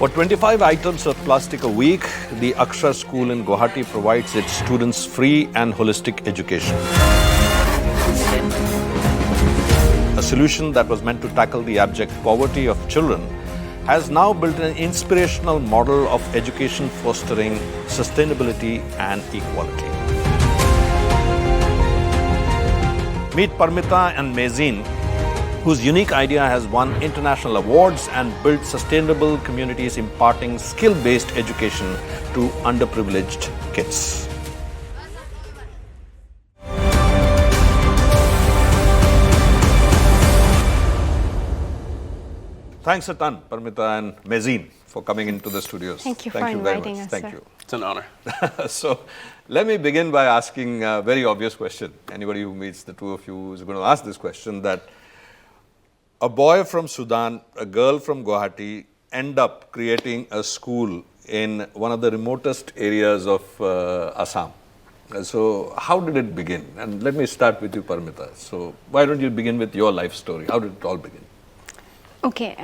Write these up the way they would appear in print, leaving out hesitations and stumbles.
For 25 items of plastic a week, the Akshar school in Guwahati provides its students free and holistic education. A solution that was meant to tackle the abject poverty of children has now built an inspirational model of education fostering sustainability and equality. Meet Parmita and Mazin, whose unique idea has won international awards and built sustainable communities imparting skill-based education to underprivileged kids. Thanks a ton, Parmita and Mazin, for coming into the studios. Thank you for inviting us, Thank sir. you. It's an honor. So, let me begin by asking a very obvious question. Anybody who meets the two of you is going to ask this question, that a boy from Sudan, a girl from Guwahati end up creating a school in one of the remotest areas of Assam. So, how did it begin? And let me start with you, Parmita. So, why don't you begin with your life story? How did it all begin? Okay.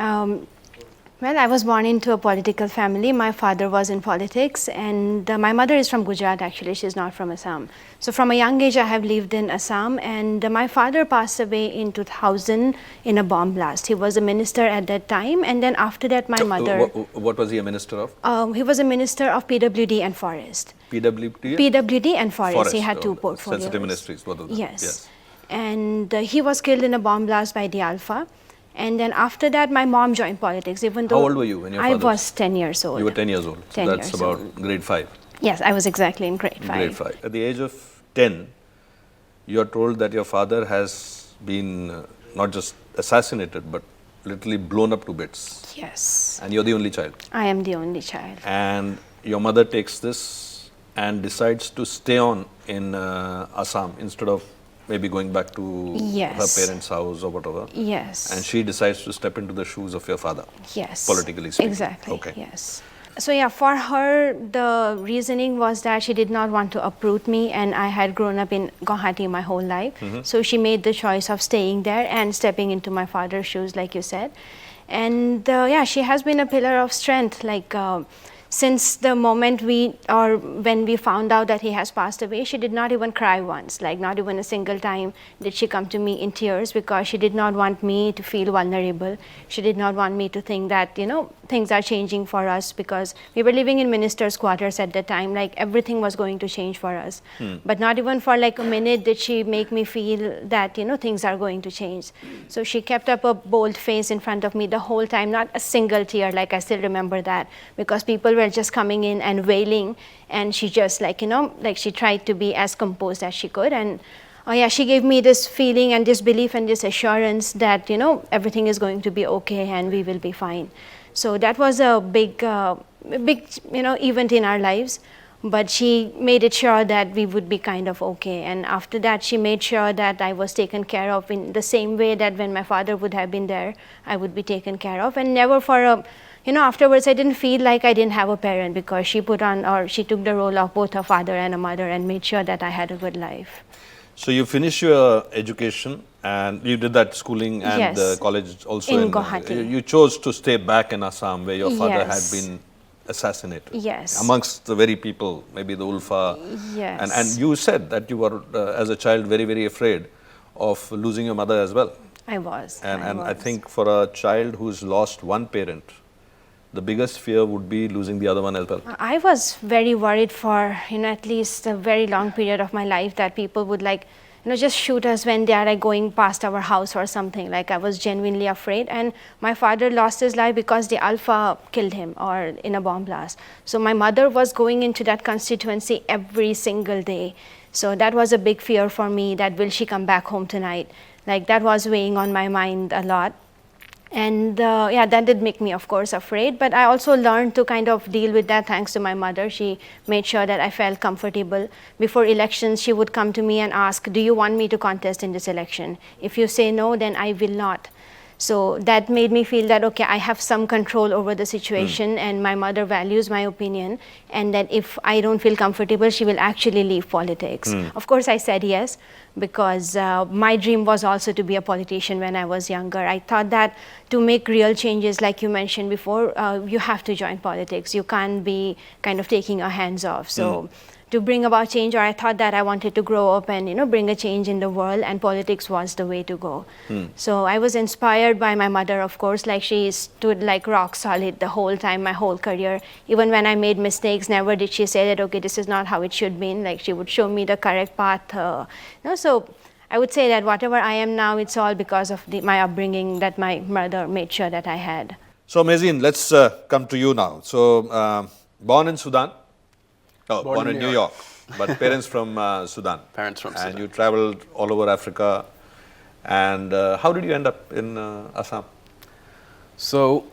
Well, I was born into a political family. My father was in politics, and my mother is from Gujarat, actually. She's not from Assam. So from a young age, I have lived in Assam, and my father passed away in 2000 in a bomb blast. He was a minister at that time, and then after that, my mother... What was he a minister of? He was a minister of PWD and Forest. PWD? PWD and Forest. He had two oh, portfolios. Sensitive ministries, both of them. Yes. And he was killed in a bomb blast by the Alpha. And then after that, my mom joined politics, even though... How old were you when your father... I was 10 years old. You were 10 years old. So 10 that's years about old. grade 5. Yes, I was exactly in grade 5. Grade 5. At the age of 10, you are told that your father has been not just assassinated, but literally blown up to bits. Yes. And you're the only child. I am the only child. And your mother takes this and decides to stay on in Assam instead of maybe going back to her parents' house or whatever. Yes. And she decides to step into the shoes of your father. Yes. Politically speaking. Exactly. Okay. Yes. So yeah, for her, the reasoning was that she did not want to uproot me, and I had grown up in Guwahati my whole life. So she made the choice of staying there and stepping into my father's shoes, like you said. And yeah, she has been a pillar of strength. Like since the moment when we found out that he has passed away, she did not even cry once. Like not even a single time did she come to me in tears, because she did not want me to feel vulnerable. She did not want me to think that, you know, things are changing for us, because we were living in ministers' quarters at the time. Like everything was going to change for us. But not even for like a minute did she make me feel that, you know, things are going to change. So she kept up a bold face in front of me the whole time, not a single tear. Like I still remember that, because people were just coming in and wailing, and she just like, you know, like she tried to be as composed as she could. And oh yeah, she gave me this feeling and this belief and this assurance that, you know, everything is going to be okay and we will be fine. So that was a big, you know, event in our lives. But she made it sure that we would be kind of okay. And after that, she made sure that I was taken care of in the same way that when my father would have been there, I would be taken care of. And never for a, you know, afterwards, I didn't feel like I didn't have a parent, because she put on, or she took the role of both a father and a mother and made sure that I had a good life. So you finished your education and you did that schooling and Yes. college also In Guwahati. You chose to stay back in Assam, where your father Yes. had been assassinated. Yes. Amongst the very people, maybe the Ulfa. Yes. And you said that you were, as a child, very, very afraid of losing your mother as well. I was. And I think for a child who's lost one parent, the biggest fear would be losing the other one as well. I was very worried for, you know, at least a very long period of my life, that people would like, you know, just shoot us when they are like going past our house or something. Like I was genuinely afraid. And my father lost his life because the Alpha killed him, or in a bomb blast. So my mother was going into that constituency every single day. So that was a big fear for me, that will she come back home tonight? Like that was weighing on my mind a lot. And yeah, that did make me, of course, afraid. But I also learned to kind of deal with that thanks to my mother. She made sure that I felt comfortable. Before elections, she would come to me and ask, do you want me to contest in this election? If you say no, then I will not. So that made me feel that, okay, I have some control over the situation and my mother values my opinion, and that if I don't feel comfortable, she will actually leave politics. Of course, I said yes, because my dream was also to be a politician when I was younger. I thought that to make real changes, like you mentioned before, you have to join politics. You can't be kind of taking your hands off. So to bring about change, or I thought that I wanted to grow up and bring a change in the world, and politics was the way to go. So I was inspired by my mother, of course. Like, she stood like rock solid the whole time, my whole career. Even when I made mistakes, never did she say that, okay, this is not how it should be. Like, she would show me the correct path. So I would say that whatever I am now, it's all because of my upbringing that my mother made sure that I had. So, Mazin, let's come to you now. So, born in Sudan. Oh, born in New York, but parents from Sudan. Parents from Sudan. And you traveled all over Africa. And how did you end up in Assam? So,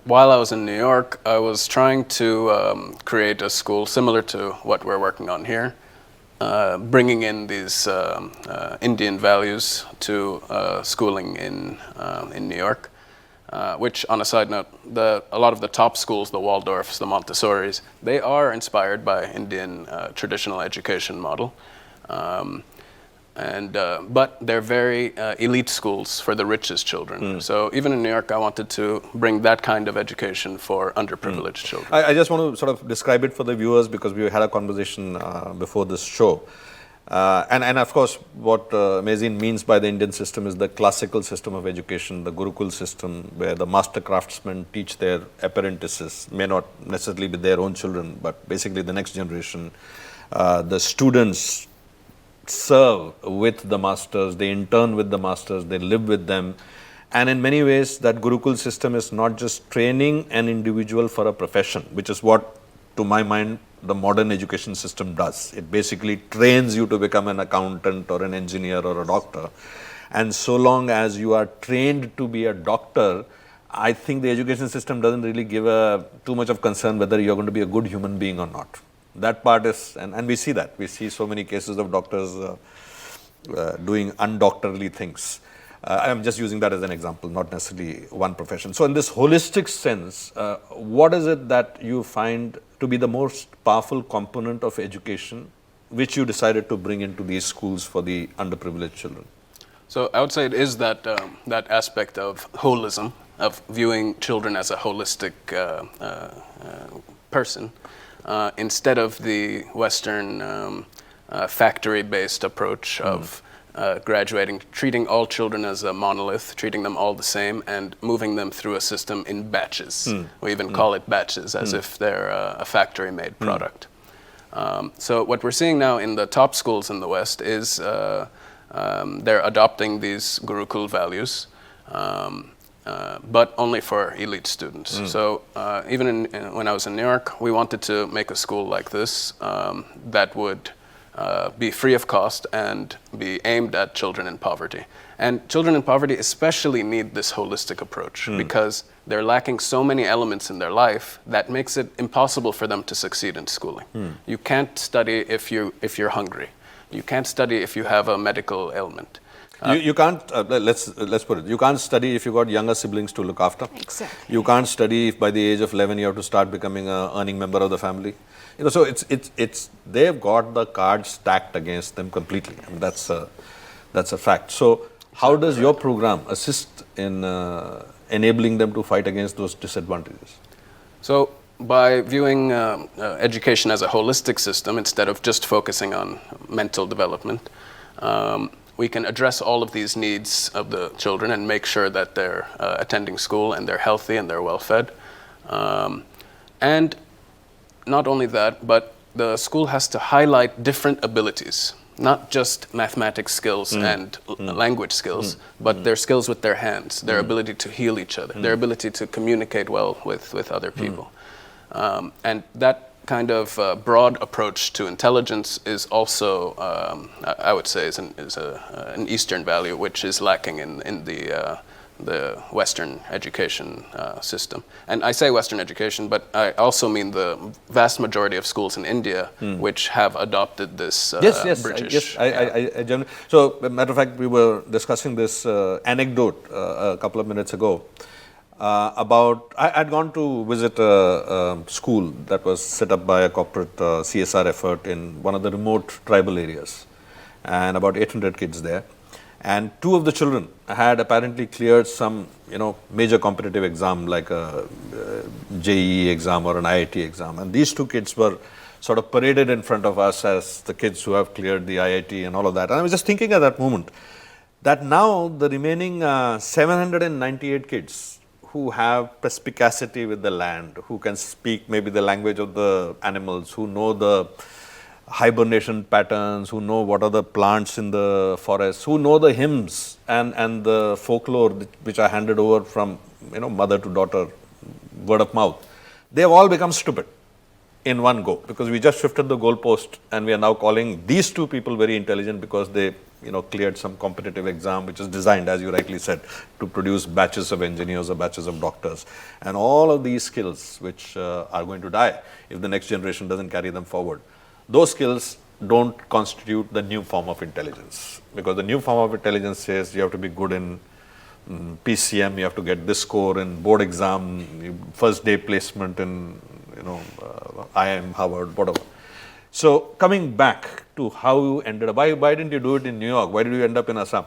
while I was in New York, I was trying to create a school similar to what we're working on here, bringing in these Indian values to schooling in New York. Which, on a side note, a lot of the top schools, the Waldorfs, the Montessoris, they are inspired by Indian traditional education model. But they're very elite schools for the richest children. So even in New York, I wanted to bring that kind of education for underprivileged children. I just want to sort of describe it for the viewers, because we had a conversation before this show. And of course, what Mazin means by the Indian system is the classical system of education, the Gurukul system, where the master craftsmen teach their apprentices, may not necessarily be their own children, but basically the next generation. The students serve with the masters, they intern with the masters, they live with them. And in many ways, that Gurukul system is not just training an individual for a profession, which is what, to my mind, the modern education system does. It basically trains you to become an accountant or an engineer or a doctor. And so long as you are trained to be a doctor, I think the education system doesn't really give too much of concern whether you're going to be a good human being or not. That part is, and we see that. We see so many cases of doctors doing undoctorly things. I'm just using that as an example, not necessarily one profession. So in this holistic sense, what is it that you find to be the most powerful component of education, which you decided to bring into these schools for the underprivileged children? So I would say it is that aspect of holism, of viewing children as a holistic person, instead of the Western factory-based approach of graduating, treating all children as a monolith, treating them all the same, and moving them through a system in batches. We even call it batches, as if they're a factory-made product. So what we're seeing now in the top schools in the West is they're adopting these Gurukul values, but only for elite students. So even when I was in New York, we wanted to make a school like this that would be free of cost and be aimed at children in poverty. And children in poverty especially need this holistic approach because they're lacking so many elements in their life that makes it impossible for them to succeed in schooling. You can't study if you're hungry. You can't study if you have a medical ailment. You can't, let's put it, you can't study if you've got younger siblings to look after. Exactly. You can't study if by the age of 11 you have to start becoming an earning member of the family. So it's they've got the cards stacked against them completely. I mean, that's a fact. So how does your program assist in enabling them to fight against those disadvantages? So by viewing education as a holistic system instead of just focusing on mental development, we can address all of these needs of the children and make sure that they're attending school and they're healthy and they're well fed. And not only that, but the school has to highlight different abilities, not just mathematics skills and language skills, but their skills with their hands, their ability to heal each other, their ability to communicate well with other people. And that kind of broad approach to intelligence is also, I would say, is an Eastern value, which is lacking in the the Western education system. And I say Western education, but I also mean the vast majority of schools in India which have adopted this British. So, matter of fact, we were discussing this anecdote a couple of minutes ago about, I'd gone to visit a school that was set up by a corporate CSR effort in one of the remote tribal areas, and about 800 kids there. And two of the children had apparently cleared some, major competitive exam like a JEE exam or an IIT exam. And these two kids were sort of paraded in front of us as the kids who have cleared the IIT and all of that. And I was just thinking at that moment that now the remaining 798 kids who have perspicacity with the land, who can speak maybe the language of the animals, who know the hibernation patterns, who know what are the plants in the forest, who know the hymns and the folklore which are handed over from mother to daughter, word of mouth, they have all become stupid in one go, because we just shifted the goalpost and we are now calling these two people very intelligent because they cleared some competitive exam which is designed, as you rightly said, to produce batches of engineers or batches of doctors, and all of these skills which are going to die if the next generation doesn't carry them forward. Those skills don't constitute the new form of intelligence, because the new form of intelligence says you have to be good in PCM, you have to get this score in board exam, first day placement in IIM, Harvard, whatever. So coming back to how you ended up, why didn't you do it in New York? Why did you end up in Assam?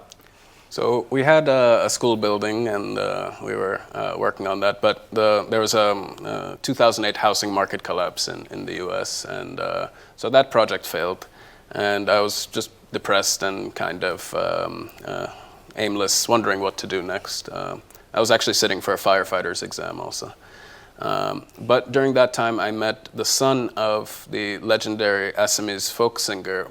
So we had a school building and we were working on that, but there was a 2008 housing market collapse in the US, and so that project failed, and I was just depressed and kind of aimless, wondering what to do next. I was actually sitting for a firefighter's exam also. But during that time I met the son of the legendary Assamese folk singer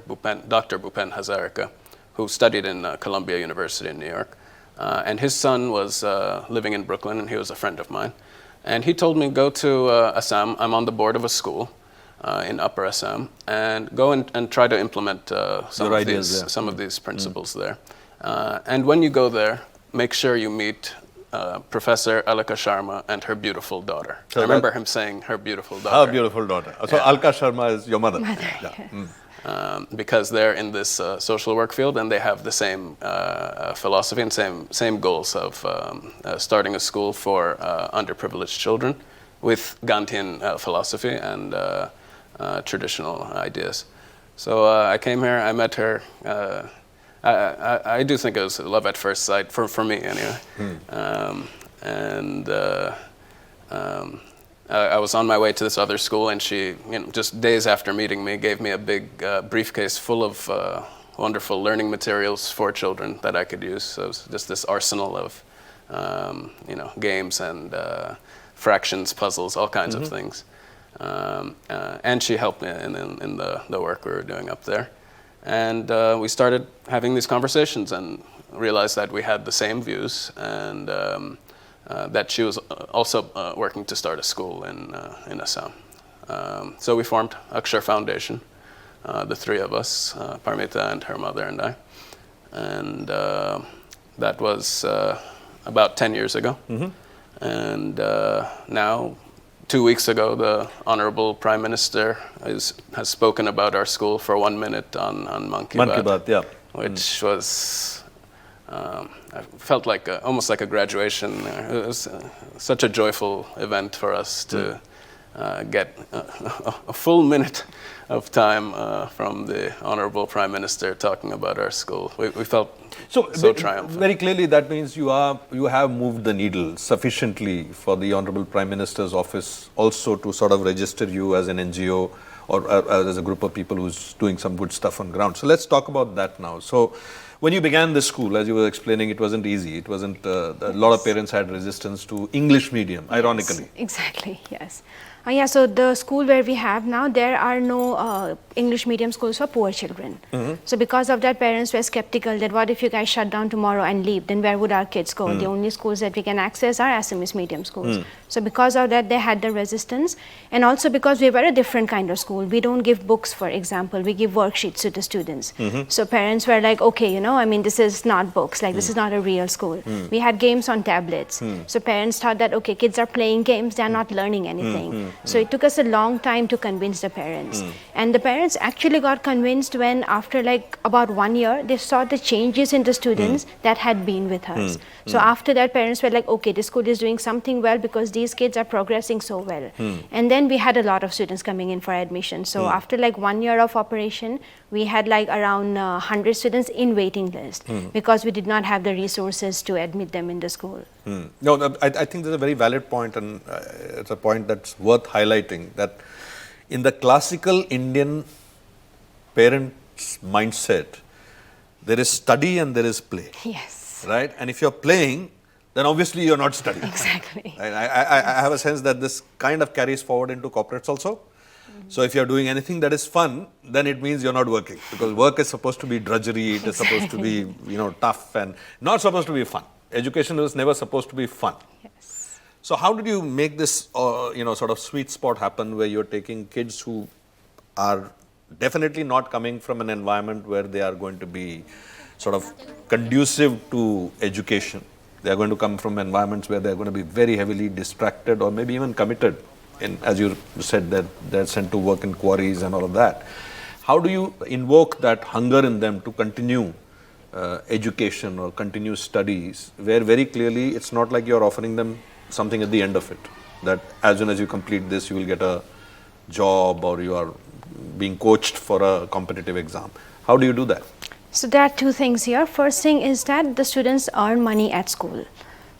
Dr. Bhupen Hazarika, who studied in Columbia University in New York. And his son was living in Brooklyn, and he was a friend of mine. And he told me, go to Assam, I'm on the board of a school in Upper Assam, and go and try to implement some of these principles there. And when you go there, make sure you meet Professor Alka Sharma and her beautiful daughter. So I remember him saying her beautiful daughter. Her beautiful daughter. So Alka Sharma is your mother. Because they're in this social work field, and they have the same philosophy and same goals of starting a school for underprivileged children with Gandhian philosophy and traditional ideas. So I came here, I met her. I do think it was love at first sight, for me anyway. I was on my way to this other school, and she, just days after meeting me, gave me a big briefcase full of wonderful learning materials for children that I could use. So it was just this arsenal of, games and fractions, puzzles, all kinds of things. And she helped me in the work we were doing up there. And we started having these conversations and realized that we had the same views, and that she was also working to start a school in Assam. So we formed Akshar Foundation, the three of us, Parmita and her mother and I. And that was about 10 years ago. And now, 2 weeks ago, the Honorable Prime Minister has spoken about our school for 1 minute on Man Ki Baat, which was... I felt like almost like a graduation. It was such a joyful event for us to get a full minute of time from the Honorable Prime Minister talking about our school. We felt so triumphant. Very clearly, that means you have moved the needle sufficiently for the Honorable Prime Minister's office also to sort of register you as an NGO or as a group of people who's doing some good stuff on ground. So let's talk about that now. So when you began this school, as you were explaining, it wasn't easy. It wasn't, a lot of parents had resistance to English medium, ironically. Yes, exactly, yes. Yeah, so the school where we have now, there are no English medium schools for poor children. So because of that, parents were skeptical that what if you guys shut down tomorrow and leave, then where would our kids go? The only schools that we can access are Assamese medium schools. So because of that, they had the resistance. And also because we were a different kind of school. We don't give books, for example, we give worksheets to the students. So parents were like, okay, you know, I mean, this is not books, like this is not a real school. We had games on tablets. So parents thought that, okay, kids are playing games, they're not learning anything. So it took us a long time to convince the parents. And the parents actually got convinced when after like about 1 year, they saw the changes in the students that had been with us. So after that, parents were like, okay, this school is doing something well because these kids are progressing so well. And then we had a lot of students coming in for admission. So after like 1 year of operation, we had like around 100 students in waiting list because we did not have the resources to admit them in the school. No, I think there's a very valid point, and it's a point that's worth highlighting, that in the classical Indian parent's mindset, there is study and there is play. Yes. Right? And if you're playing, then obviously you're not studying. Exactly. I have a sense that this kind of carries forward into corporates also. So if you're doing anything that is fun, then it means you're not working, because work is supposed to be drudgery, it is supposed to be, you know, tough and not supposed to be fun. Education is never supposed to be fun. Yes. So how did you make this, you know, sort of sweet spot happen where you're taking kids who are definitely not coming from an environment where they are going to be sort of conducive to education? They are going to come from environments where they are going to be very heavily distracted or maybe even committed. In, as you said, that they're sent to work in quarries and all of that. How do you invoke that hunger in them to continue education or continue studies, where very clearly it's not like you're offering them something at the end of it, that as soon as you complete this, you will get a job or you are being coached for a competitive exam? How do you do that? So there are two things here. First thing is that the students earn money at school.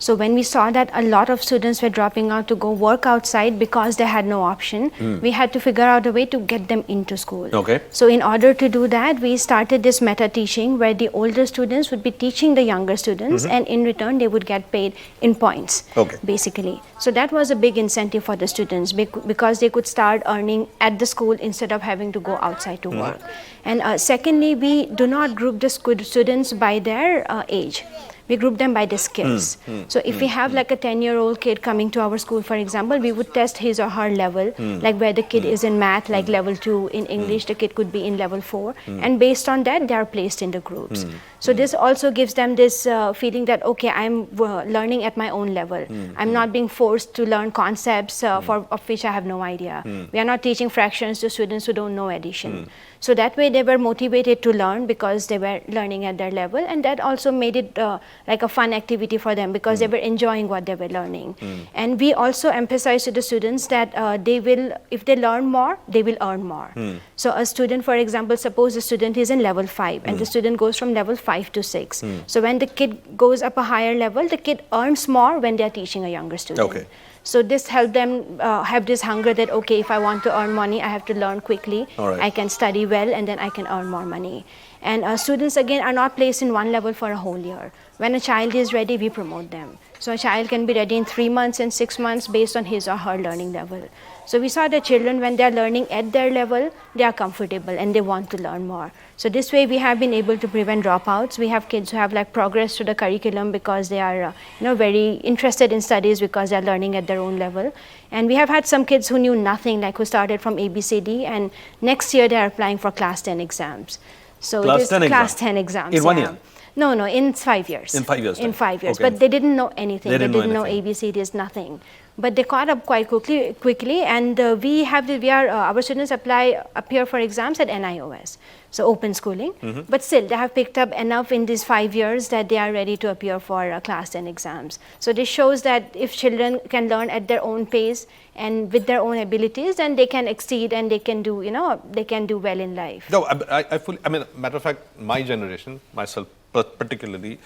So when we saw that a lot of students were dropping out to go work outside because they had no option, we had to figure out a way to get them into school. Okay. So in order to do that, we started this meta teaching where the older students would be teaching the younger students, and in return they would get paid in points, basically. So that was a big incentive for the students because they could start earning at the school instead of having to go outside to work. And secondly, we do not group the students by their age. We group them by the skills. So if we have like a 10-year-old kid coming to our school, for example, we would test his or her level, like where the kid is in math, like level 2, in English, the kid could be in level 4. And based on that, they are placed in the groups. So this also gives them this feeling that, okay, I'm learning at my own level. I'm not being forced to learn concepts of which I have no idea. We are not teaching fractions to students who don't know addition. So that way they were motivated to learn because they were learning at their level, and that also made it like a fun activity for them because they were enjoying what they were learning. And we also emphasize to the students that they will, if they learn more, they will earn more. So a student, for example, suppose the student is in level 5 and the student goes from level 5 to 6. So when the kid goes up a higher level, the kid earns more when they are teaching a younger student. So this helped them have this hunger that, okay, if I want to earn money, I have to learn quickly. I can study well and then I can earn more money. And students, again, are not placed in one level for a whole year. When a child is ready, we promote them. So a child can be ready in 3 months and 6 months based on his or her learning level. So we saw the children, when they are learning at their level, they are comfortable and they want to learn more. So this way we have been able to prevent dropouts. We have kids who have like progressed through the curriculum because they are very interested in studies because they are learning at their own level. And we have had some kids who knew nothing, like who started from ABCD, and next year they are applying for class 10 exams. So class it is 10 class exam. 10 exams. In 1 year? No, in 5 years. In 5 years? In 5 years. Okay. But they didn't know anything. They didn't know ABCDs, nothing. But they caught up quite quickly, and our students appear for exams at NIOS, so open schooling. But still, they have picked up enough in these 5 years that they are ready to appear for class 10 exams. So this shows that if children can learn at their own pace and with their own abilities, then they can exceed and they can do, they can do well in life. No, I mean, matter of fact, my generation, myself particularly,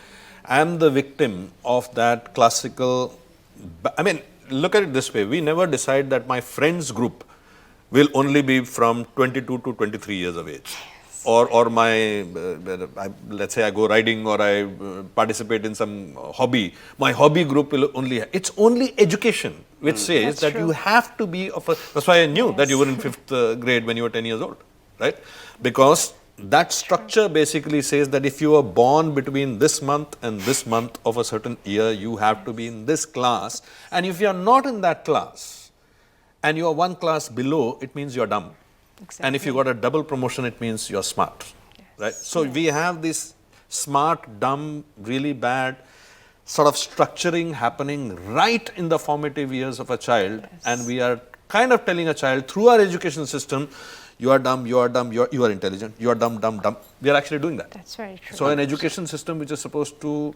I am the victim of that classical, I mean, look at it this way, we never decide that my friends group will only be from 22 to 23 years of age. Or my, let's say I go riding or I participate in some hobby, my hobby group will only, it's only education which says That's that true. you have to be of a. That's why I knew that you were in 5th grade when you were 10 years old, right? Because that structure basically says that if you were born between this month and this month of a certain year, you have to be in this class. And if you are not in that class and you are one class below, it means you're dumb. Exactly. And if you got a double promotion, it means you're smart, right? So we have this smart, dumb, really bad sort of structuring happening right in the formative years of a child, and we are kind of telling a child through our education system, you are dumb, you are dumb, you are intelligent, you are dumb, dumb, dumb. We are actually doing that. That's very true. So an education system which is supposed to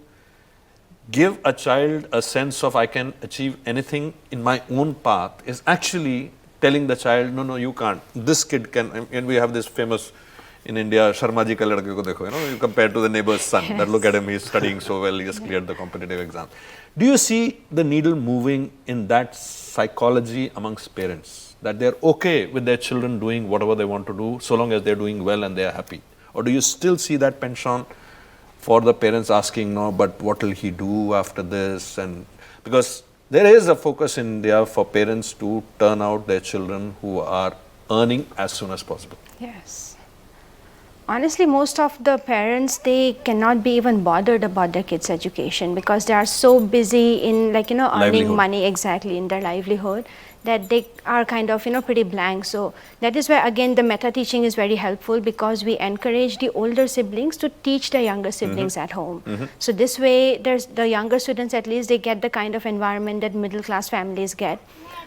give a child a sense of I can achieve anything in my own path is actually telling the child, no, no, you can't. This kid can, and we have this famous in India, Sarma ji ka ladke ko dekho, you compare to the neighbor's son, that look at him, he's studying so well, he just cleared the competitive exam. Do you see the needle moving in that psychology amongst parents? That they're okay with their children doing whatever they want to do, so long as they're doing well and they're happy? Or do you still see that penchant for the parents asking, no, but what will he do after this? And because there is a focus in India for parents to turn out their children who are earning as soon as possible. Yes. Honestly, most of the parents, they cannot be even bothered about their kids' education because they are so busy in earning Livelihood. money exactly in their livelihood that they are kind of pretty blank. So that is where again the meta teaching is very helpful because we encourage the older siblings to teach their younger siblings at home. So this way there's the younger students, at least they get the kind of environment that middle class families get.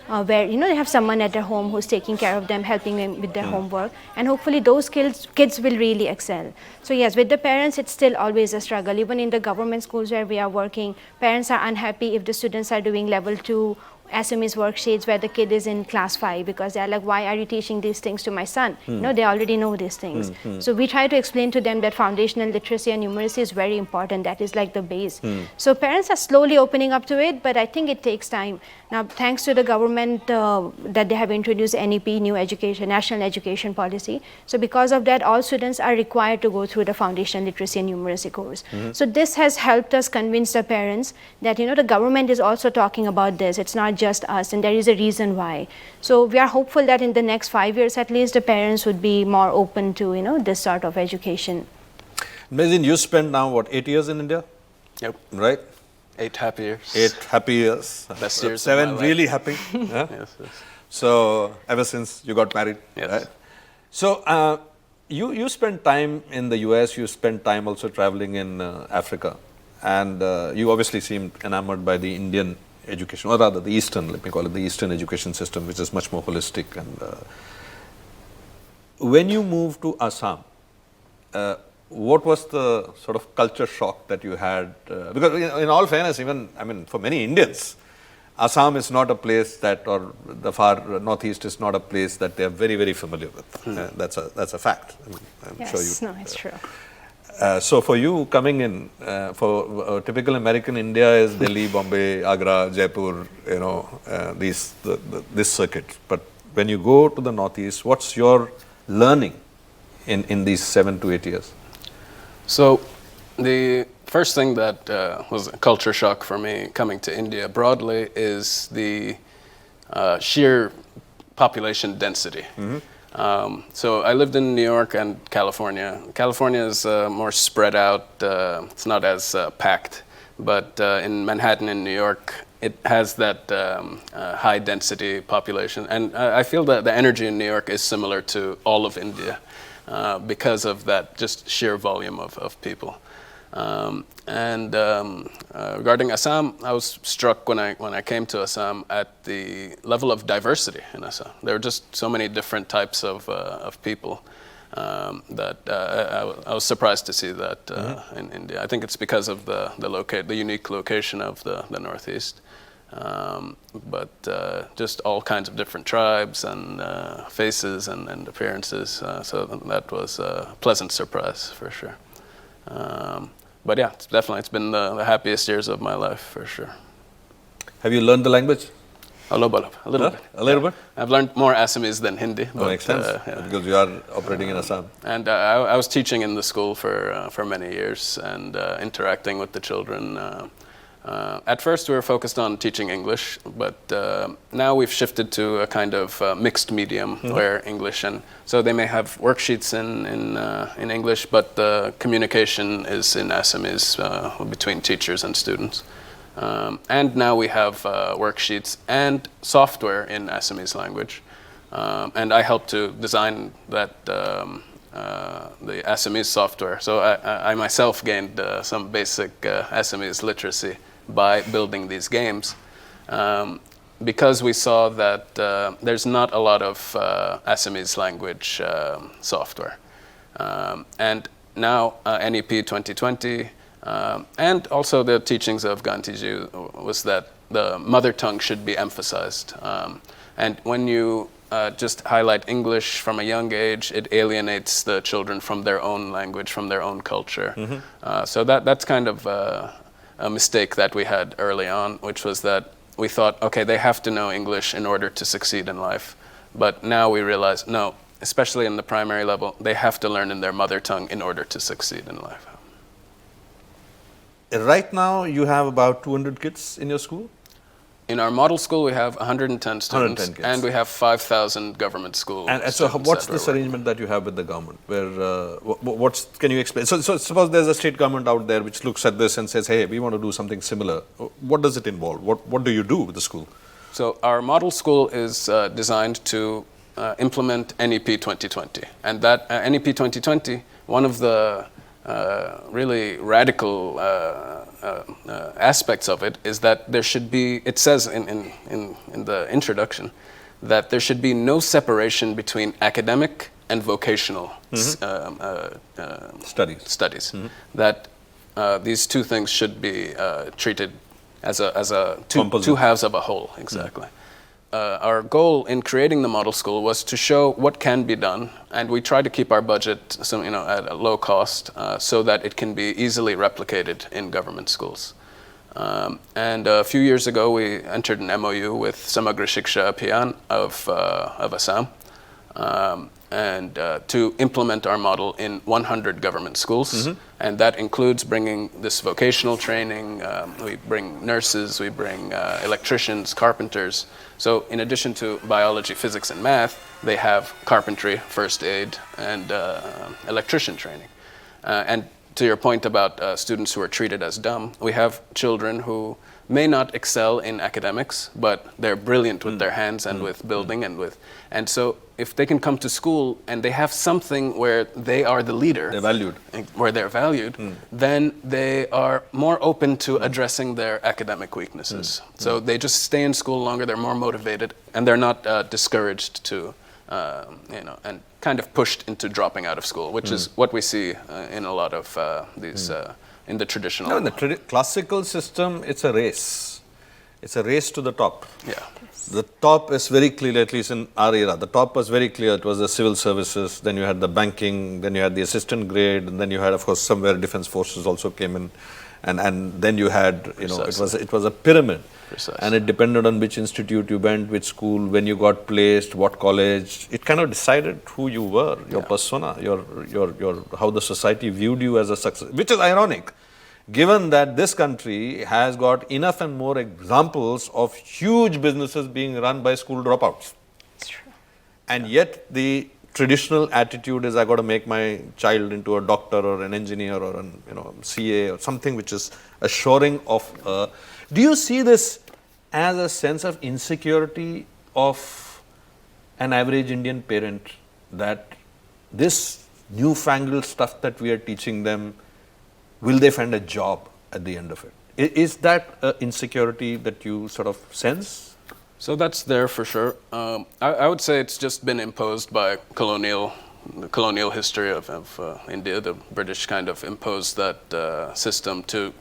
Where they have someone at their home who's taking care of them, helping them with their homework, and hopefully those kids will really excel. So yes, with the parents it's still always a struggle. Even in the government schools where we are working, parents are unhappy if the students are doing level 2 SMEs worksheets where the kid is in class 5 because they're like, why are you teaching these things to my son? They already know these things. So we try to explain to them that foundational literacy and numeracy is very important. That is like the base. So parents are slowly opening up to it, but I think it takes time. Now, thanks to the government that they have introduced NEP, New Education, National Education Policy. So because of that, all students are required to go through the foundational literacy and numeracy course. So this has helped us convince the parents that, the government is also talking about this. It's not just us, and there is a reason why. So we are hopeful that in the next 5 years, at least, the parents would be more open to, this sort of education. Mazin, you spent now, what, 8 years in India? Yep. Right? 8 happy years. 8 happy years. Best years of 7 my life. really happy. Yeah? Yes, yes. So, ever since you got married, Yes. right? So, you spent time in the US, you spent time also traveling in Africa, and you obviously seemed enamored by the Indian education, or rather the Eastern, let me call it the Eastern education system, which is much more holistic. And when you moved to Assam, what was the sort of culture shock that you had? Because in all fairness, even, for many Indians, Assam is not a place that, or the far northeast is not a place that they are very, very familiar with. That's a fact. I'm Yes, sure you. no, it's true. So for you coming in, for typical American India is Delhi, Bombay, Agra, Jaipur, this circuit. But when you go to the northeast, what's your learning in these 7 to 8 years? So the first thing that was a culture shock for me coming to India broadly is the sheer population density. So I lived in New York and California. California is more spread out. It's not as packed. But in Manhattan in New York, it has that high density population. And I feel that the energy in New York is similar to all of India because of that just sheer volume of people. Regarding Assam, I was struck when I came to Assam at the level of diversity in Assam. There were just so many different types of people that I was surprised to see that in India. I think it's because of the unique location of the Northeast. But just all kinds of different tribes and faces and appearances. So that was a pleasant surprise for sure. But yeah, it's been the happiest years of my life for sure. Have you learned the language? A little bit. A little bit? I've learned more Assamese than Hindi. That makes sense, because you are operating in Assam. And I was teaching in the school for many years and interacting with the children. At first, we were focused on teaching English, but now we've shifted to a kind of mixed medium where English and so they may have worksheets in English, but the communication is in Assamese between teachers and students. And now we have worksheets and software in Assamese language, and I helped to design that. The Assamese software. So I myself gained some basic Assamese literacy by building these games because we saw that there's not a lot of Assamese language software. And now NEP 2020 and also the teachings of Gandhiji was that the mother tongue should be emphasized. And when you just highlight English from a young age, it alienates the children from their own language, from their own culture. So that's kind of a mistake that we had early on, which was that we thought, okay, they have to know English in order to succeed in life. But now we realize, no, especially in the primary level, they have to learn in their mother tongue in order to succeed in life. Right now, you have about 200 kids in your school? In our model school, we have 110 students, 110 kids. and we have 5,000 government schools. And so, what's this arrangement that you have with the government? Where, can you explain? So, suppose there's a state government out there which looks at this and says, "Hey, we want to do something similar." What does it involve? What do you do with the school? So, our model school is designed to implement NEP 2020, and that NEP 2020, one of the really radical aspects of it is that there should be, it says in the introduction, that there should be no separation between academic and vocational studies. That these two things should be treated as two halves of a whole, exactly. Our goal in creating the model school was to show what can be done, and we try to keep our budget at a low cost so that it can be easily replicated in government schools. And a few years ago, we entered an MOU with Samagra Shiksha Abhiyan of Assam, and to implement our model in 100 government schools. And that includes bringing this vocational training. We bring nurses, we bring electricians, carpenters. So in addition to biology, physics, and math, they have carpentry, first aid, and electrician training. And to your point about students who are treated as dumb, we have children who may not excel in academics, but they're brilliant with their hands and with building and so if they can come to school and they have something where they are the leader, they're valued, where they're valued, then they are more open to addressing their academic weaknesses. So they just stay in school longer, they're more motivated, and they're not discouraged to, and kind of pushed into dropping out of school, which is what we see in a lot of these, in the traditional. No, in the classical system, it's a race. It's a race to the top. Yeah. The top is very clear, at least in our era. The top was very clear. It was the civil services, then you had the banking, then you had the assistant grade, and then you had, of course, somewhere defense forces also came in. And then you had, it was a pyramid. Precisely. And it depended on which institute you went, which school, when you got placed, what college. It kind of decided who you were, your persona, your how the society viewed you as a success, which is ironic, given that this country has got enough and more examples of huge businesses being run by school dropouts. It's true. And yet the traditional attitude is I got to make my child into a doctor or an engineer or an CA or something which is assuring of. Do you see this as a sense of insecurity of an average Indian parent that this newfangled stuff that we are teaching them, will they find a job at the end of it? Is that insecurity that you sort of sense? So that's there for sure. I would say it's just been imposed by the colonial history of India. The British kind of imposed that system to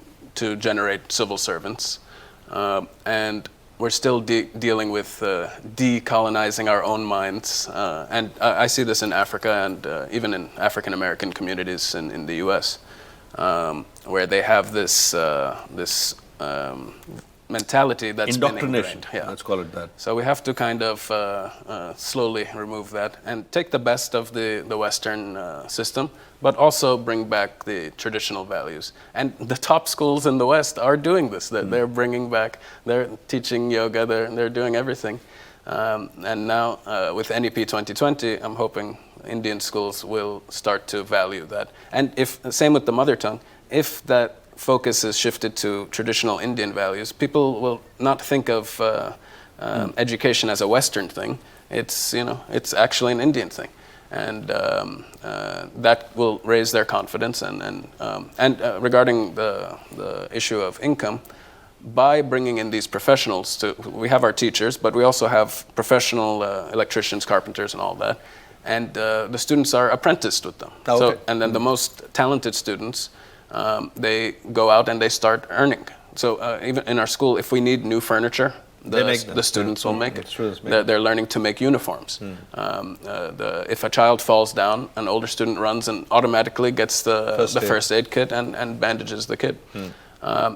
generate civil servants. And we're still dealing with decolonizing our own minds. And I see this in Africa and even in African American communities in the US, where they have this mentality that's been Indoctrination, ingrained. Yeah. let's call it that. So we have to kind of slowly remove that and take the best of the Western system, but also bring back the traditional values. And the top schools in the West are doing this. They're bringing back, they're teaching yoga, they're doing everything. And now with NEP 2020, I'm hoping Indian schools will start to value that. And same with the mother tongue, if that focus is shifted to traditional Indian values, people will not think of education as a Western thing. It's actually an Indian thing, and that will raise their confidence. And regarding the issue of income, by bringing in these professionals, we have our teachers, but we also have professional electricians, carpenters, and all that. And the students are apprenticed with them. Okay. So, and then the most talented students, they go out and they start earning. So even in our school, if we need new furniture, the students will make it. They're learning to make uniforms. If a child falls down, an older student runs and automatically gets the first aid kit and bandages the kid.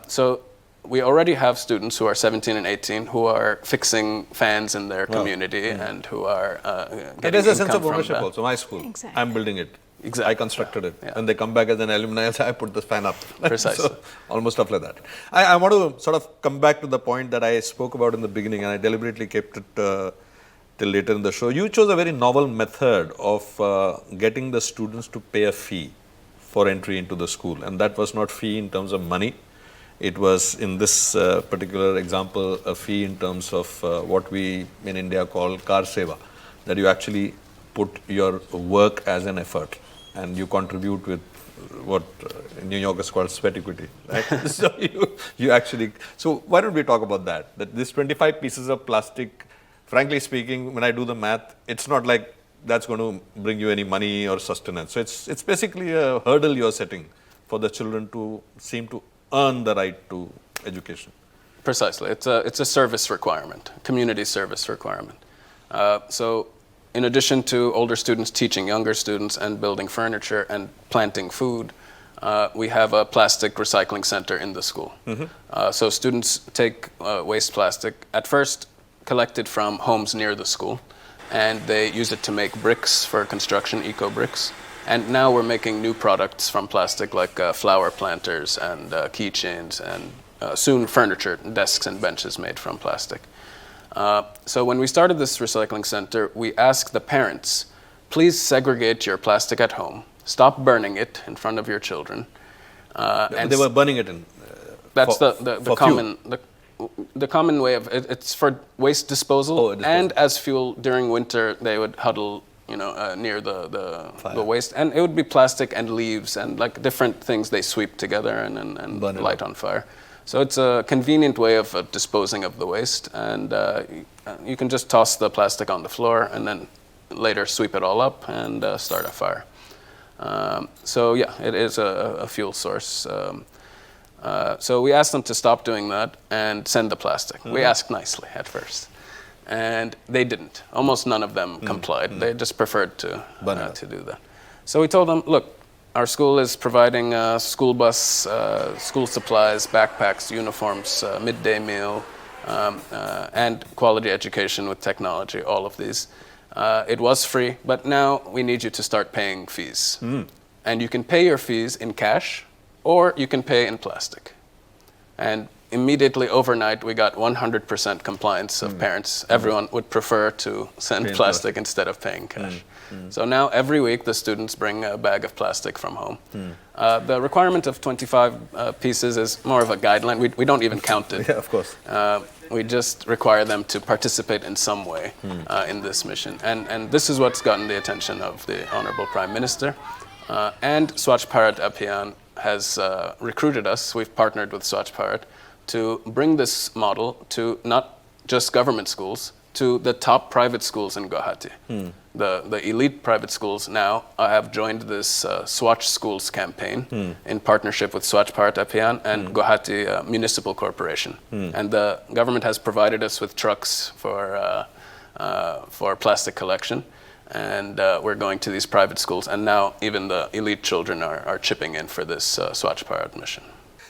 So we already have students who are 17 and 18 who are fixing fans in their community and who are getting It is a sense income of from ownership that. also. My school, Exactly. I'm building it. Exactly. I constructed it. Yeah. And they come back as an alumni and say, I put this fan up. Precisely. So, almost stuff like that. I want to sort of come back to the point that I spoke about in the beginning, and I deliberately kept it till later in the show. You chose a very novel method of getting the students to pay a fee for entry into the school. And that was not fee in terms of money. It was, in this particular example, a fee in terms of what we in India call kar seva, that you actually put your work as an effort and you contribute with what in New York is called sweat equity, right? So you actually, so why don't we talk about that? That this 25 pieces of plastic, frankly speaking, when I do the math, it's not like that's going to bring you any money or sustenance. So it's basically a hurdle you're setting for the children to seem to earn the right to education. Precisely. It's a service requirement, community service requirement. So in addition to older students teaching younger students and building furniture and planting food, we have a plastic recycling center in the school. So students take waste plastic, at first collected from homes near the school, and they use it to make bricks for construction, eco bricks. And now we're making new products from plastic, like flower planters and keychains, and soon furniture, desks and benches made from plastic. So when we started this recycling center, we asked the parents, please segregate your plastic at home. Stop burning it in front of your children. And they were burning it in. That's the common way of it. It's for waste disposal, and as fuel during winter. They would huddle, near the waste, and it would be plastic and leaves and like different things they sweep together and light on fire. So it's a convenient way of disposing of the waste, and you can just toss the plastic on the floor and then later sweep it all up and start a fire. So yeah, it is a fuel source. So we asked them to stop doing that and send the plastic. We asked nicely at first, and they didn't. Almost none of them complied. They just preferred to do that. So we told them, look, our school is providing a school bus, school supplies, backpacks, uniforms, midday meal, and quality education with technology, all of these. It was free, but now we need you to start paying fees. And you can pay your fees in cash, or you can pay in plastic. And immediately overnight, we got 100% compliance of parents. Everyone would prefer to send plastic instead of paying cash. So now every week the students bring a bag of plastic from home. The requirement of 25 pieces is more of a guideline. We don't even count it. Yeah, of course. We just require them to participate in some way in this mission. And this is what's gotten the attention of the Honorable Prime Minister. And Swachh Bharat Abhiyan has recruited us. We've partnered with Swachh Bharat to bring this model to not just government schools, to the top private schools in Guwahati. The elite private schools now have joined this Swachh Schools campaign in partnership with Swachh Bharat Abhiyan and Guwahati Municipal Corporation. And the government has provided us with trucks for plastic collection. And we're going to these private schools. And now even the elite children are chipping in for this Swachh Bharat mission.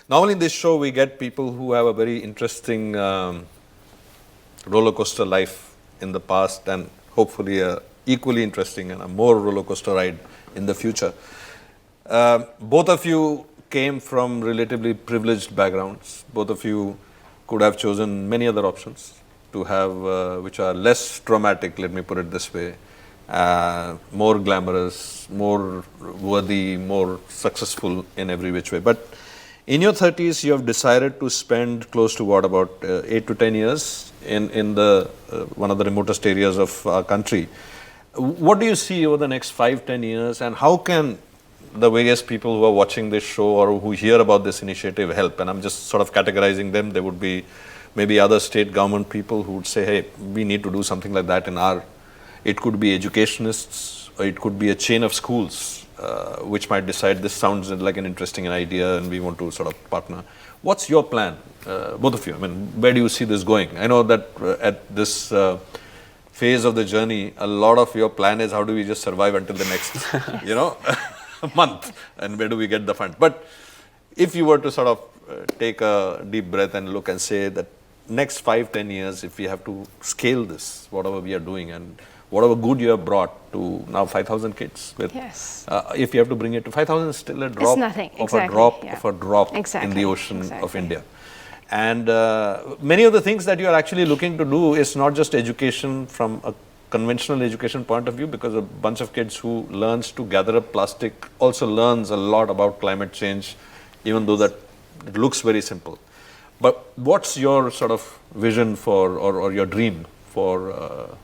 Normally in this show, we get people who have a very interesting roller coaster life in the past and hopefully a equally interesting and a more roller coaster ride in the future. Both of you came from relatively privileged backgrounds. Both of you could have chosen many other options to have, which are less traumatic, let me put it this way, more glamorous, more worthy, more successful in every which way. But in your 30s, you have decided to spend close to what, about 8 to 10 years in the one of the remotest areas of our country. What do you see over the next 5-10 years, and how can the various people who are watching this show or who hear about this initiative help? And I'm just sort of categorizing them. There would be maybe other state government people who would say, hey, we need to do something like that in our, it could be educationists, or it could be a chain of schools which might decide this sounds like an interesting idea and we want to sort of partner. What's your plan, both of you? I mean, where do you see this going? I know that at this phase of the journey, a lot of your plan is how do we just survive until the next, you know, month, and where do we get the fund? But if you were to sort of take a deep breath and look and say that next 5-10 years, if we have to scale this, whatever we are doing and whatever good you have brought to now 5,000 kids, with, Yes. if you have to bring it to 5,000, is still a drop nothing. of Exactly. a drop Yeah. of a drop Exactly. in the ocean of Exactly. India. And many of the things that you are actually looking to do is not just education from a conventional education point of view, because a bunch of kids who learns to gather up plastic also learns a lot about climate change, even though that it looks very simple. But what's your sort of vision for, or your dream for?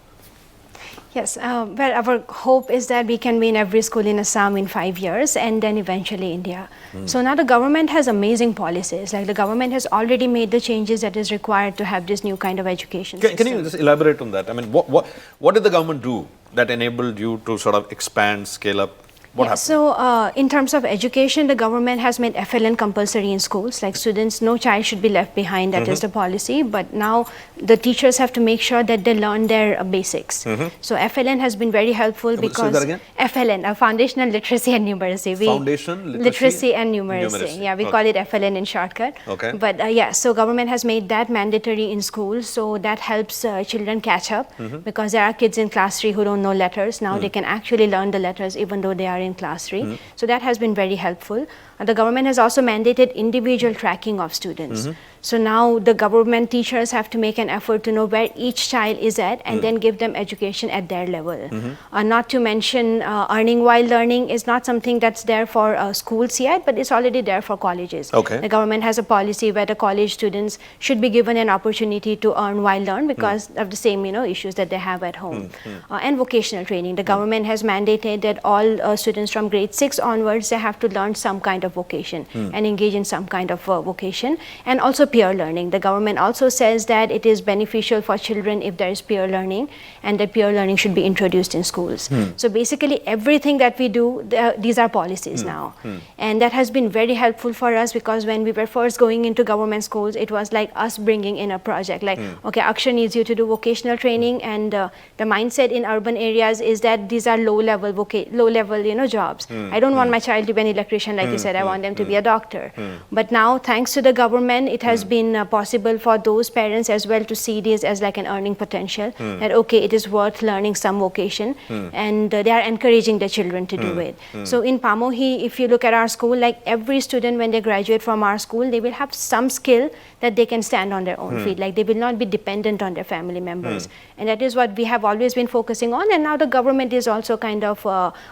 Yes, well, our hope is that we can be in every school in Assam in 5 years and then eventually India. So now the government has amazing policies. Like the government has already made the changes that is required to have this new kind of education Can system. you just elaborate on that? I mean, what did the government do that enabled you to sort of expand, scale up? What happened? So in terms of education, the government has made FLN compulsory in schools. Like students, no child should be left behind. That is the policy. But now the teachers have to make sure that they learn their basics. So FLN has been very helpful because that again? FLN, Foundational Literacy and Numeracy. Foundation Literacy and Numeracy. Yeah, we call it FLN in shortcut. Okay. But yeah, so government has made that mandatory in schools. So that helps children catch up because there are kids in class 3 who don't know letters. Now they can actually learn the letters even though they are in class 3. So that has been very helpful. The government has also mandated individual tracking of students. So now the government teachers have to make an effort to know where each child is at and then give them education at their level. Not to mention earning while learning is not something that's there for schools yet, but it's already there for colleges. Okay. The government has a policy where the college students should be given an opportunity to earn while learn because of the same issues that they have at home. And vocational training. The government has mandated that all students from grade 6 onwards, they have to learn some kind of vocation and engage in some kind of vocation. And also peer learning. The government also says that it is beneficial for children if there is peer learning and that peer learning should be introduced in schools. So basically everything that we do, these are policies now. And that has been very helpful for us because when we were first going into government schools, it was like us bringing in a project like, okay, Akshar needs you to do vocational training, and the mindset in urban areas is that these are low-level jobs. I don't want my child to be an electrician, like you said, I want them to be a doctor. But now, thanks to the government, it has been possible for those parents as well to see this as like an earning potential, that okay, it is worth learning some vocation, and they are encouraging the children to do it. So in Pamohi, if you look at our school, like every student when they graduate from our school, they will have some skill that they can stand on their own feet, like they will not be dependent on their family members. And that is what we have always been focusing on, and now the government is also kind of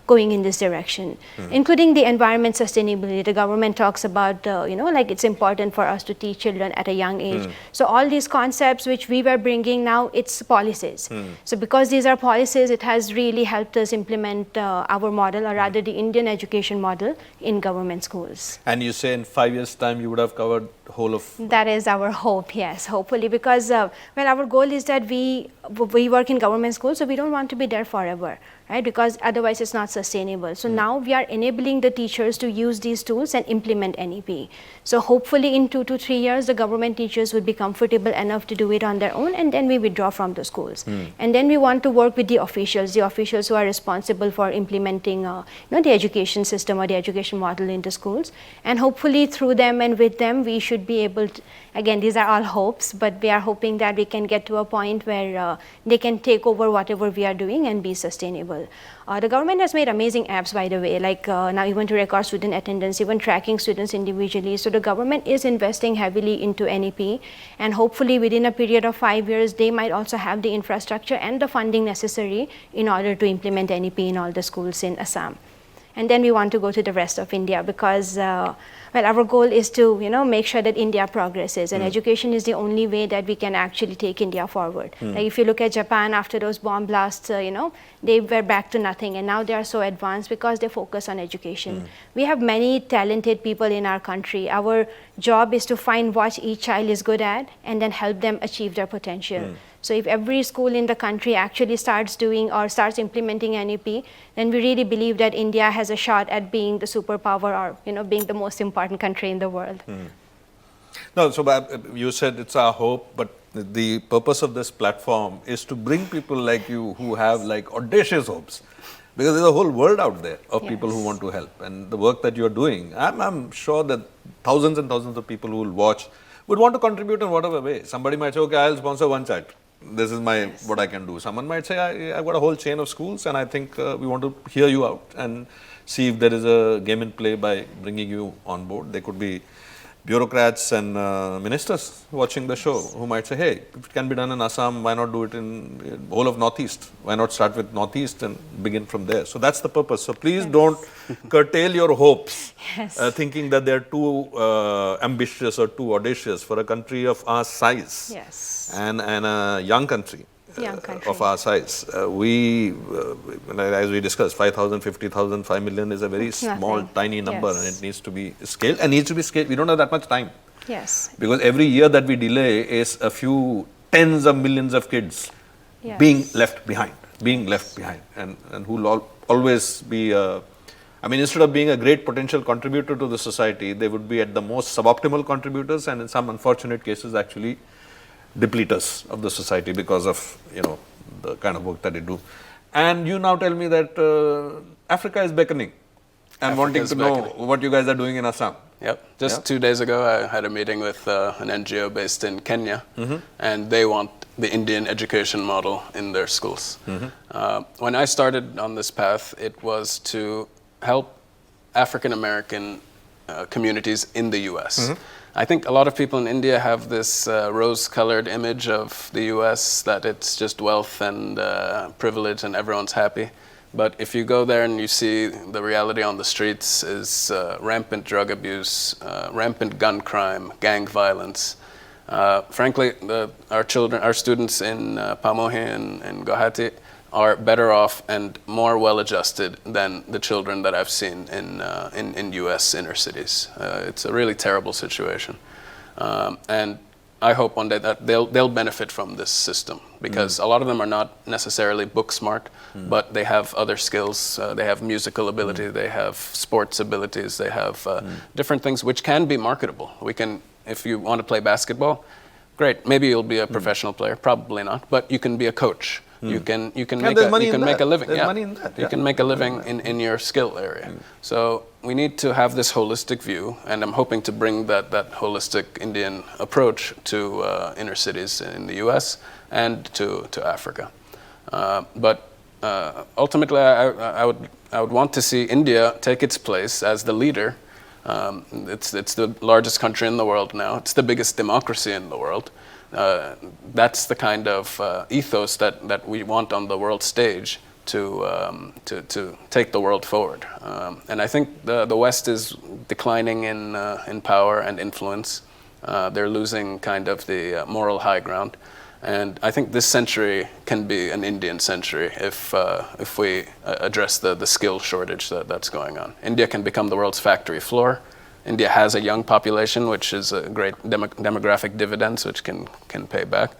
going in this direction, including the environment sustainability. The government talks about, like it's important for us to teach children at a young age. So all these concepts which we were bringing now, it's policies. So because these are policies, it has really helped us implement our model, or rather the Indian education model in government schools. And you say in 5 years' time you would have covered whole of... That is our hope, yes, hopefully, because well, our goal is that we work in government schools, so we don't want to be there forever, right? Because otherwise it's not sustainable. So now we are enabling the teachers to use these tools and implement NEP. So hopefully in 2 to 3 years, the government teachers would be comfortable enough to do it on their own, and then we withdraw from the schools. And then we want to work with the officials who are responsible for implementing the education system or the education model into schools. And hopefully through them and with them, we should be able to, again, these are all hopes, but we are hoping that we can get to a point where they can take over whatever we are doing and be sustainable. The government has made amazing apps, by the way, like now even to record student attendance, even tracking students individually. So the government is investing heavily into NEP, and hopefully within a period of 5 years, they might also have the infrastructure and the funding necessary in order to implement NEP in all the schools in Assam. And then we want to go to the rest of India because, well, our goal is to, make sure that India progresses, and education is the only way that we can actually take India forward. Like if you look at Japan after those bomb blasts, they were back to nothing, and now they are so advanced because they focus on education. We have many talented people in our country. Our job is to find what each child is good at and then help them achieve their potential. So if every school in the country actually starts doing or starts implementing NEP, then we really believe that India has a shot at being the superpower or being the most important country in the world. No, so you said it's our hope, but the purpose of this platform is to bring people like you who have like audacious hopes. Because there's a whole world out there of people who want to help. And the work that you're doing, I'm sure that thousands and thousands of people who will watch would want to contribute in whatever way. Somebody might say, okay, I'll sponsor one child. This is what I can do. Someone might say, I've got a whole chain of schools and I think we want to hear you out and see if there is a game in play by bringing you on board. There could be bureaucrats and ministers watching the show who might say, hey, if it can be done in Assam, why not do it in whole of Northeast? Why not start with Northeast and begin from there? So that's the purpose. So please don't curtail your hopes, thinking that they're too ambitious or too audacious for a country of our size and a young country. Of our size. As we discussed, 5,000, 50,000, 5 million is a very small, tiny number and it needs to be scaled and needs to be scaled. We don't have that much time. Because every year that we delay is a few tens of millions of kids being left behind, and who will always be, instead of being a great potential contributor to the society, they would be at the most suboptimal contributors and in some unfortunate cases actually depleters of the society because of the kind of work that they do. And you now tell me that Africa is beckoning and wanting to know what you guys are doing in Assam. Just 2 days ago I had a meeting with an NGO based in Kenya, and they want the Indian education model in their schools. When I started on this path, it was to help African American communities in the US. I think a lot of people in India have this rose-colored image of the US, that it's just wealth and privilege and everyone's happy. But if you go there and you see the reality on the streets is rampant drug abuse, rampant gun crime, gang violence. Frankly, our students in Pamohi and Guwahati are better off and more well-adjusted than the children that I've seen in U.S. inner cities. It's a really terrible situation, and I hope one day that they'll benefit from this system because a lot of them are not necessarily book smart, but they have other skills. They have musical ability, they have sports abilities, they have different things which can be marketable. If you want to play basketball, great. Maybe you'll be a professional player, probably not, but you can be a coach. You can make a living. You can make a living in your skill area. So we need to have this holistic view, and I'm hoping to bring that holistic Indian approach to inner cities in the U.S. and to Africa. But ultimately, I would want to see India take its place as the leader. It's the largest country in the world now. It's the biggest democracy in the world. That's the kind of ethos that we want on the world stage to take the world forward. And I think the West is declining in power and influence. They're losing kind of the moral high ground. And I think this century can be an Indian century if we address the skill shortage that's going on. India can become the world's factory floor. India has a young population, which is a great demographic dividends, which can pay back,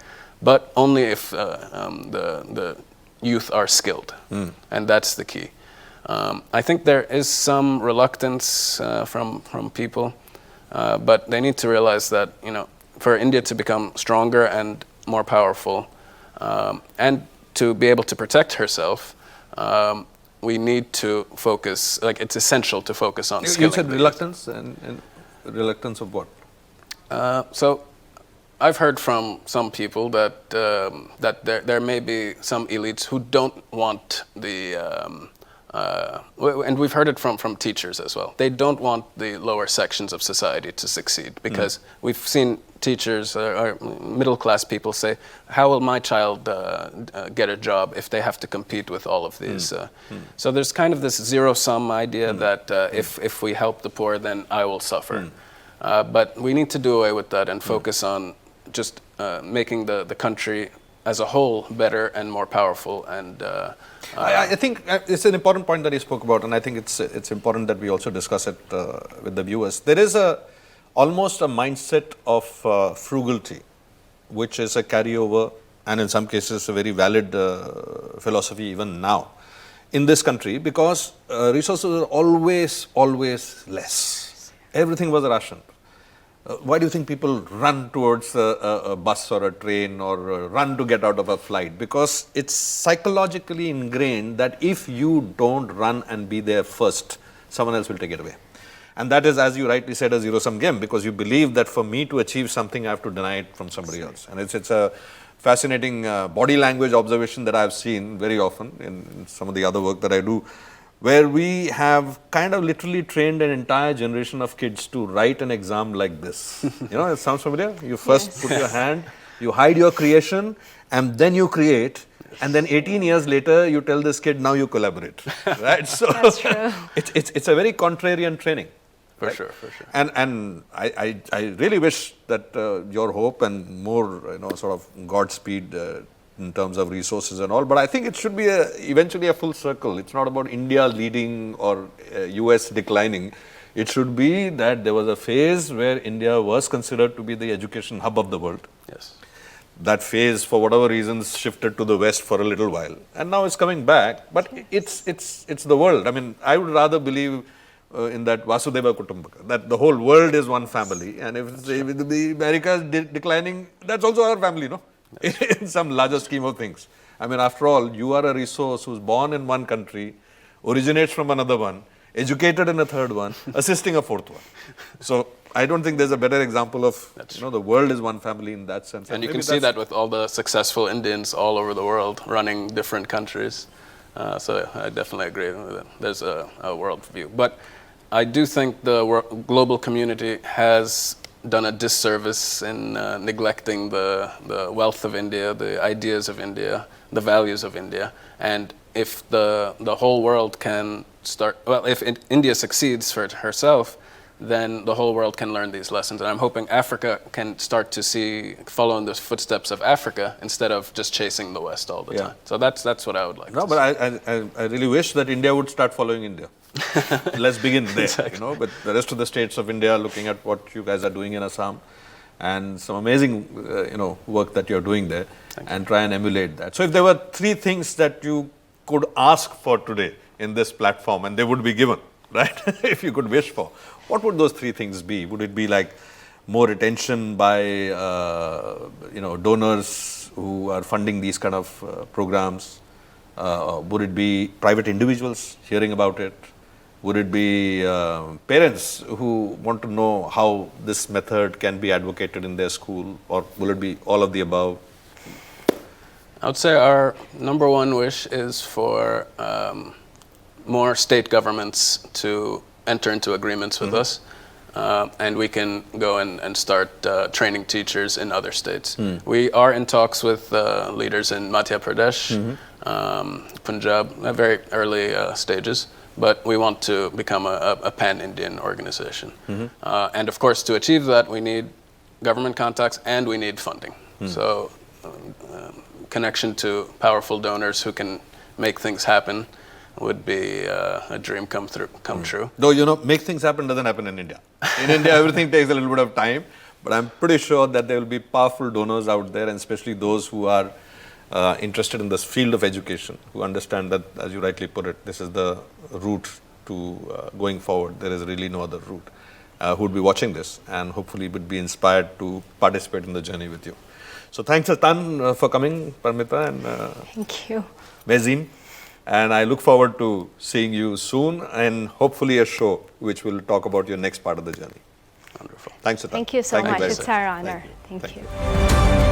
but only if the youth are skilled, and that's the key. I think there is some reluctance from people, but they need to realize that, you know, for India to become stronger and more powerful, and to be able to protect herself, we need to focus, like it's essential to focus on skilling. You said reluctance, and reluctance of what? So I've heard from some people that that there may be some elites who don't want the, and we've heard it from teachers as well. They don't want the lower sections of society to succeed, because we've seen teachers or middle-class people say, how will my child get a job if they have to compete with all of these? So there's kind of this zero-sum idea that if we help the poor, then I will suffer. But we need to do away with that and focus on just making the country as a whole better and more powerful. And I think it's an important point that you spoke about, and I think it's important that we also discuss it with the viewers. There is almost a mindset of frugality, which is a carryover, and in some cases a very valid philosophy even now in this country, because resources are always less. Everything was rationed. Why do you think people run towards a bus or a train, or run to get out of a flight? Because it's psychologically ingrained that if you don't run and be there first, someone else will take it away. And that is, as you rightly said, a zero-sum game, because you believe that for me to achieve something, I have to deny it from somebody else. And it's a fascinating body language observation that I've seen very often in some of the other work that I do, where we have kind of literally trained an entire generation of kids to write an exam like this. You know, it sounds familiar? You first put your hand, you hide your creation, and then you create. And then 18 years later, you tell this kid, now you collaborate, right? So That's true. it's a very contrarian training. For sure, for sure. And I really wish that your hope and more, you know, sort of Godspeed in terms of resources and all, but I think it should be eventually a full circle. It's not about India leading or US declining. It should be that there was a phase where India was considered to be the education hub of the world. Yes. That phase, for whatever reasons, shifted to the West for a little while, and now it's coming back. But it's the world. I mean, I would rather believe in that Vasudeva Kutumbaka, that the whole world is one family, and if the America is declining, that's also our family, no? In some larger scheme of things. I mean, after all, you are a resource who's born in one country, originates from another one, educated in a third one, assisting a fourth one. So I don't think there's a better example of, you know, the world is one family in that sense. And you can see that with all the successful Indians all over the world running different countries. So I definitely agree with it. There's a world view. But I do think the global community has done a disservice in neglecting the wealth of India, the ideas of India, the values of India. And if the whole world can start, well, if India succeeds for herself, then the whole world can learn these lessons. And I'm hoping Africa can start to follow in the footsteps of Africa instead of just chasing the West all the time. So that's what I would like to see. But I really wish that India would start following India. Let's begin there, exactly. You know, but the rest of the states of India, looking at what you guys are doing in Assam, and some amazing, you know, work that you're doing there, and try and emulate that. So if there were 3 things that you could ask for today in this platform, and they would be given, right? If you could wish for, what would those 3 things be? Would it be like more attention by, you know, donors who are funding these kind of programs? Would it be private individuals hearing about it? Would it be parents who want to know how this method can be advocated in their school? Or will it be all of the above? I would say our number one wish is for more state governments to enter into agreements with us. And we can go and start training teachers in other states. We are in talks with leaders in Madhya Pradesh, Punjab, at very early stages, but we want to become a pan-Indian organization. And of course, to achieve that, we need government contacts and we need funding. So connection to powerful donors who can make things happen. would be a dream come true. Though, you know, make things happen doesn't happen in India. In India, everything takes a little bit of time, but I'm pretty sure that there will be powerful donors out there, and especially those who are interested in this field of education, who understand that, as you rightly put it, this is the route to going forward. There is really no other route. Who would be watching this and hopefully would be inspired to participate in the journey with you. So thanks a ton for coming, Parmita and Thank you. Mazin. And I look forward to seeing you soon and hopefully a show which will talk about your next part of the journey. Wonderful. Thanks a ton. Thank you so much. very It's our honor. Thank you. Thank you.